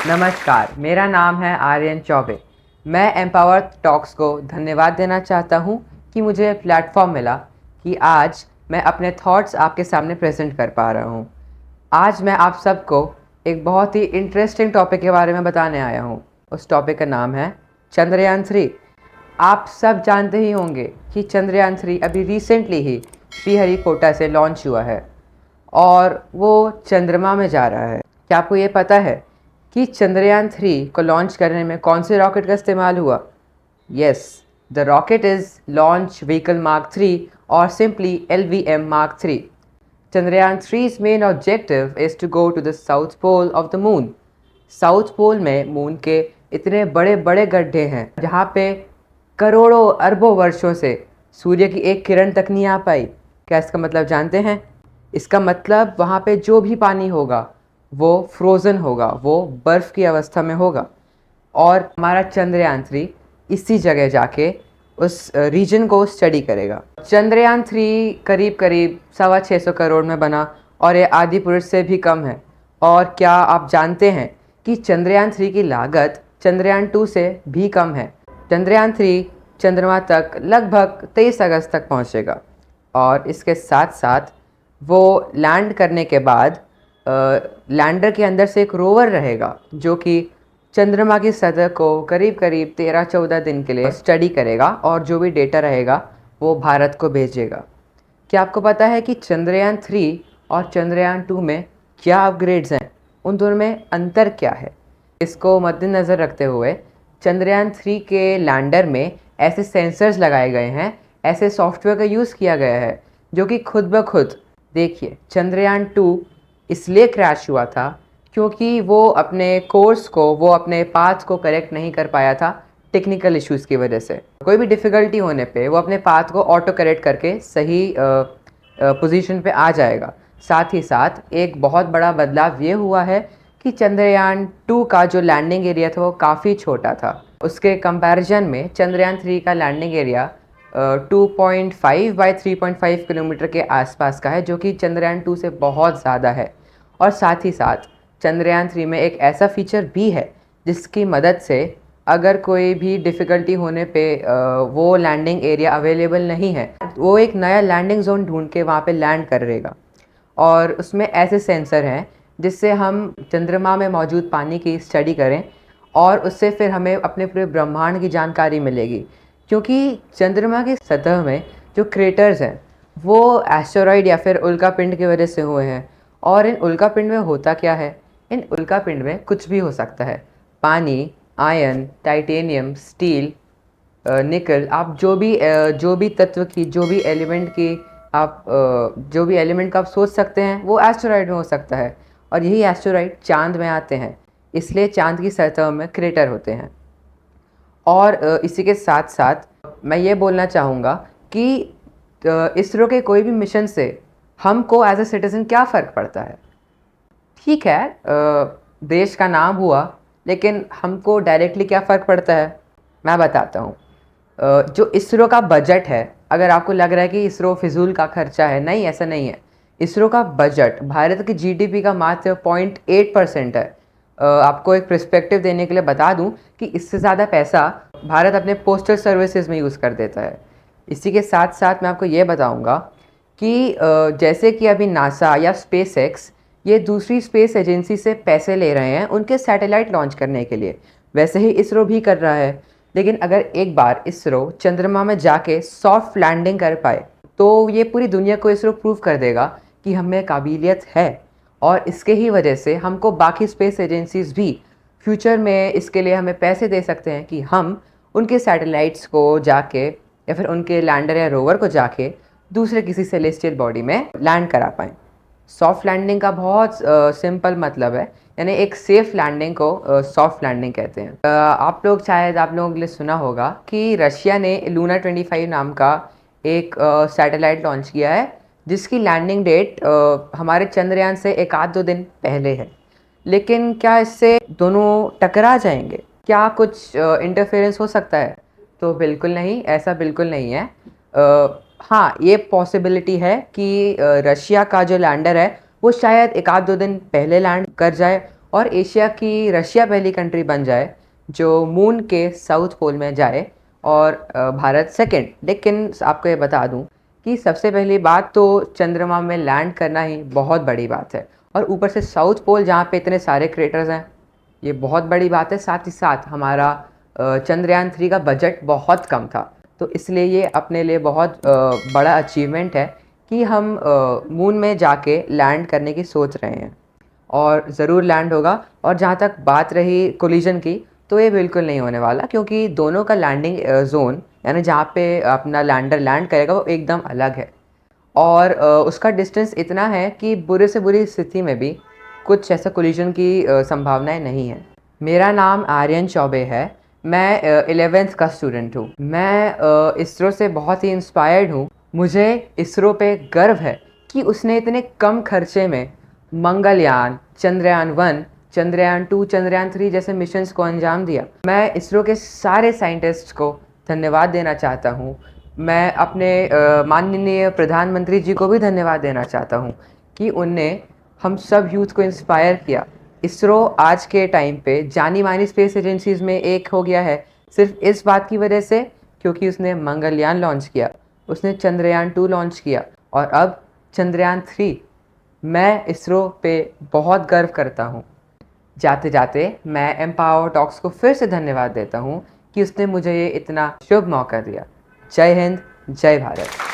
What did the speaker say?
नमस्कार, मेरा नाम है आर्यन चौबे। मैं एम्पावर टॉक्स को धन्यवाद देना चाहता हूँ कि मुझे प्लेटफॉर्म मिला कि आज मैं अपने थॉट्स आपके सामने प्रेजेंट कर पा रहा हूँ। आज मैं आप सबको एक बहुत ही इंटरेस्टिंग टॉपिक के बारे में बताने आया हूँ। उस टॉपिक का नाम है चंद्रयान-3। आप सब जानते ही होंगे कि चंद्रयान-3 अभी रिसेंटली ही श्रीहरिकोटा से लॉन्च हुआ है और वो चंद्रमा में जा रहा है। क्या आपको ये पता है कि चंद्रयान-3 को लॉन्च करने में कौन से रॉकेट का इस्तेमाल हुआ? Yes, the rocket is launch vehicle mark 3 or simply LVM Mark 3. Chandrayaan 3's main objective is to go to the south pole of the moon. South pole में मून के इतने बड़े बड़े गड्ढे हैं जहाँ पे करोड़ों अरबों वर्षों से सूर्य की एक किरण तक नहीं आ पाई। क्या इसका मतलब जानते हैं? इसका मतलब वहाँ पे जो भी पानी होगा वो फ्रोज़न होगा, वो बर्फ़ की अवस्था में होगा। और हमारा चंद्रयान-3 इसी जगह जाके उस रीजन को स्टडी करेगा। चंद्रयान-3 करीब करीब 625 करोड़ में बना और ये आदिपुरुष से भी कम है। और क्या आप जानते हैं कि चंद्रयान-3 की लागत चंद्रयान-2 से भी कम है। चंद्रयान-3 चंद्रमा तक लगभग 23 अगस्त तक पहुंचेगा और इसके साथ साथ वो लैंड करने के बाद लैंडर के अंदर से एक रोवर रहेगा जो कि चंद्रमा की सतह को करीब करीब 13-14 दिन के लिए स्टडी करेगा और जो भी डेटा रहेगा वो भारत को भेजेगा। क्या आपको पता है कि चंद्रयान-3 और चंद्रयान-2 में क्या अपग्रेड्स हैं? उन दोनों में अंतर क्या है? इसको मद्देनज़र रखते हुए चंद्रयान-3 के लैंडर में ऐसे सेंसर्स लगाए गए हैं, ऐसे सॉफ्टवेयर का यूज़ किया गया है जो कि खुद ब खुद देखिए चंद्रयान-2 इसलिए क्रैश हुआ था क्योंकि वो अपने कोर्स को, वो अपने पाथ को करेक्ट नहीं कर पाया था टेक्निकल इश्यूज़ की वजह से। कोई भी डिफ़िकल्टी होने पे वो अपने पाथ को ऑटो करेक्ट करके सही पोजीशन पे आ जाएगा। साथ ही साथ एक बहुत बड़ा बदलाव ये हुआ है कि चंद्रयान-2 का जो लैंडिंग एरिया था वो काफ़ी छोटा था। उसके कंपैरिजन में चंद्रयान-3 का लैंडिंग एरिया 2.5 बाय 3.5 किलोमीटर के आसपास का है, जो कि चंद्रयान-2 से बहुत ज़्यादा है। और साथ ही साथ चंद्रयान-3 में एक ऐसा फीचर भी है जिसकी मदद से अगर कोई भी डिफ़िकल्टी होने पे वो लैंडिंग एरिया अवेलेबल नहीं है, वो एक नया लैंडिंग ज़ोन ढूंढ के वहाँ पे लैंड करेगा। और उसमें ऐसे सेंसर हैं जिससे हम चंद्रमा में मौजूद पानी की स्टडी करें और उससे फिर हमें अपने पूरे ब्रह्मांड की जानकारी मिलेगी। क्योंकि चंद्रमा की सतह में जो क्रेटर्स हैं वो एस्टेरॉइड या फिर उल्कापिंड की वजह से हुए हैं। और इन उल्कापिंड में होता क्या है? इन उल्कापिंड में कुछ भी हो सकता है। पानी, आयरन, टाइटेनियम, स्टील, निकल, आप जो भी तत्व की, जो भी एलिमेंट की आप जो भी एलिमेंट का आप सोच सकते हैं वो एस्टेरॉइड में हो सकता है। और यही एस्टेरॉइड चाँद में आते हैं, इसलिए चाँद की सतह में क्रेटर होते हैं। और इसी के साथ साथ मैं ये बोलना चाहूँगा कि इसरो के कोई भी मिशन से हमको एज अ सिटीज़न क्या फ़र्क पड़ता है? ठीक है, देश का नाम हुआ, लेकिन हमको डायरेक्टली क्या फ़र्क पड़ता है? मैं बताता हूँ। जो इसरो का बजट है, अगर आपको लग रहा है कि इसरो फिजूल का खर्चा है, नहीं, ऐसा नहीं है। इसरो का बजट भारत की जीडीपी का मात्र 0.8% है। आपको एक पर्सपेक्टिव देने के लिए बता दूं कि इससे ज़्यादा पैसा भारत अपने पोस्टल सर्विसेज में यूज़ कर देता है। इसी के साथ साथ मैं आपको ये बताऊंगा कि जैसे कि अभी नासा या स्पेस एक्स ये दूसरी स्पेस एजेंसी से पैसे ले रहे हैं उनके सैटेलाइट लॉन्च करने के लिए, वैसे ही इसरो भी कर रहा है। लेकिन अगर एक बार इसरो चंद्रमा में जाके सॉफ्ट लैंडिंग कर पाए तो ये पूरी दुनिया को इसरो प्रूव कर देगा कि हमें काबिलियत है। और इसके ही वजह से हमको बाकी स्पेस एजेंसीज़ भी फ्यूचर में इसके लिए हमें पैसे दे सकते हैं कि हम उनके सैटेलाइट्स को जाके या फिर उनके लैंडर या रोवर को जाके दूसरे किसी सेलेस्टियल बॉडी में लैंड करा पाएँ। सॉफ्ट लैंडिंग का बहुत सिंपल मतलब है, यानी एक सेफ़ लैंडिंग को सॉफ्ट लैंडिंग कहते हैं। आप लोगों ने सुना होगा कि रशिया ने लूना 25 नाम का एक सैटेलाइट लॉन्च किया है जिसकी लैंडिंग डेट हमारे चंद्रयान से 1-2 दिन पहले है। लेकिन क्या इससे दोनों टकरा जाएंगे? क्या कुछ इंटरफेरेंस हो सकता है? तो बिल्कुल नहीं, ऐसा बिल्कुल नहीं है। हाँ, ये पॉसिबिलिटी है कि रशिया का जो लैंडर है वो शायद 1-2 दिन पहले लैंड कर जाए और एशिया की रशिया पहली कंट्री बन जाए जो मून के साउथ पोल में जाए और भारत सेकंड। लेकिन आपको ये बता दूं कि सबसे पहली बात तो चंद्रमा में लैंड करना ही बहुत बड़ी बात है, और ऊपर से साउथ पोल जहाँ पे इतने सारे क्रेटर्स हैं, ये बहुत बड़ी बात है। साथ ही साथ हमारा चंद्रयान 3 का बजट बहुत कम था, तो इसलिए ये अपने लिए बहुत बड़ा अचीवमेंट है कि हम मून में जाके लैंड करने की सोच रहे हैं, और ज़रूर लैंड होगा। और जहाँ तक बात रही कोलिजन की, तो ये बिल्कुल नहीं होने वाला, क्योंकि दोनों का लैंडिंग जोन यानी जहाँ पे अपना लैंडर लैंड करेगा वो एकदम अलग है, और उसका डिस्टेंस इतना है कि बुरे से बुरी स्थिति में भी कुछ ऐसा कोलिजन की संभावनाएं नहीं है। मेरा नाम आर्यन चौबे है। मैं 11th का स्टूडेंट हूँ। मैं इसरो से बहुत ही इंस्पायर्ड हूँ। मुझे इसरो पे गर्व है कि उसने इतने कम खर्चे में मंगलयान, चंद्रयान 1, चंद्रयान 2, चंद्रयान 3 जैसे मिशंस को अंजाम दिया। मैं इसरो के सारे साइंटिस्ट्स को धन्यवाद देना चाहता हूँ। मैं अपने माननीय प्रधानमंत्री जी को भी धन्यवाद देना चाहता हूँ कि उनने हम सब यूथ को इंस्पायर किया। इसरो आज के टाइम पे जानी मानी स्पेस एजेंसीज़ में एक हो गया है, सिर्फ इस बात की वजह से क्योंकि उसने मंगलयान लॉन्च किया, उसने चंद्रयान 2 लॉन्च किया, और अब चंद्रयान 3। मैं इसरो पे बहुत गर्व करता हूँ। जाते जाते मैं एम्पावर टॉक्स को फिर से धन्यवाद देता हूँ कि उसने मुझे ये इतना शुभ मौका दिया। जय हिंद, जय भारत।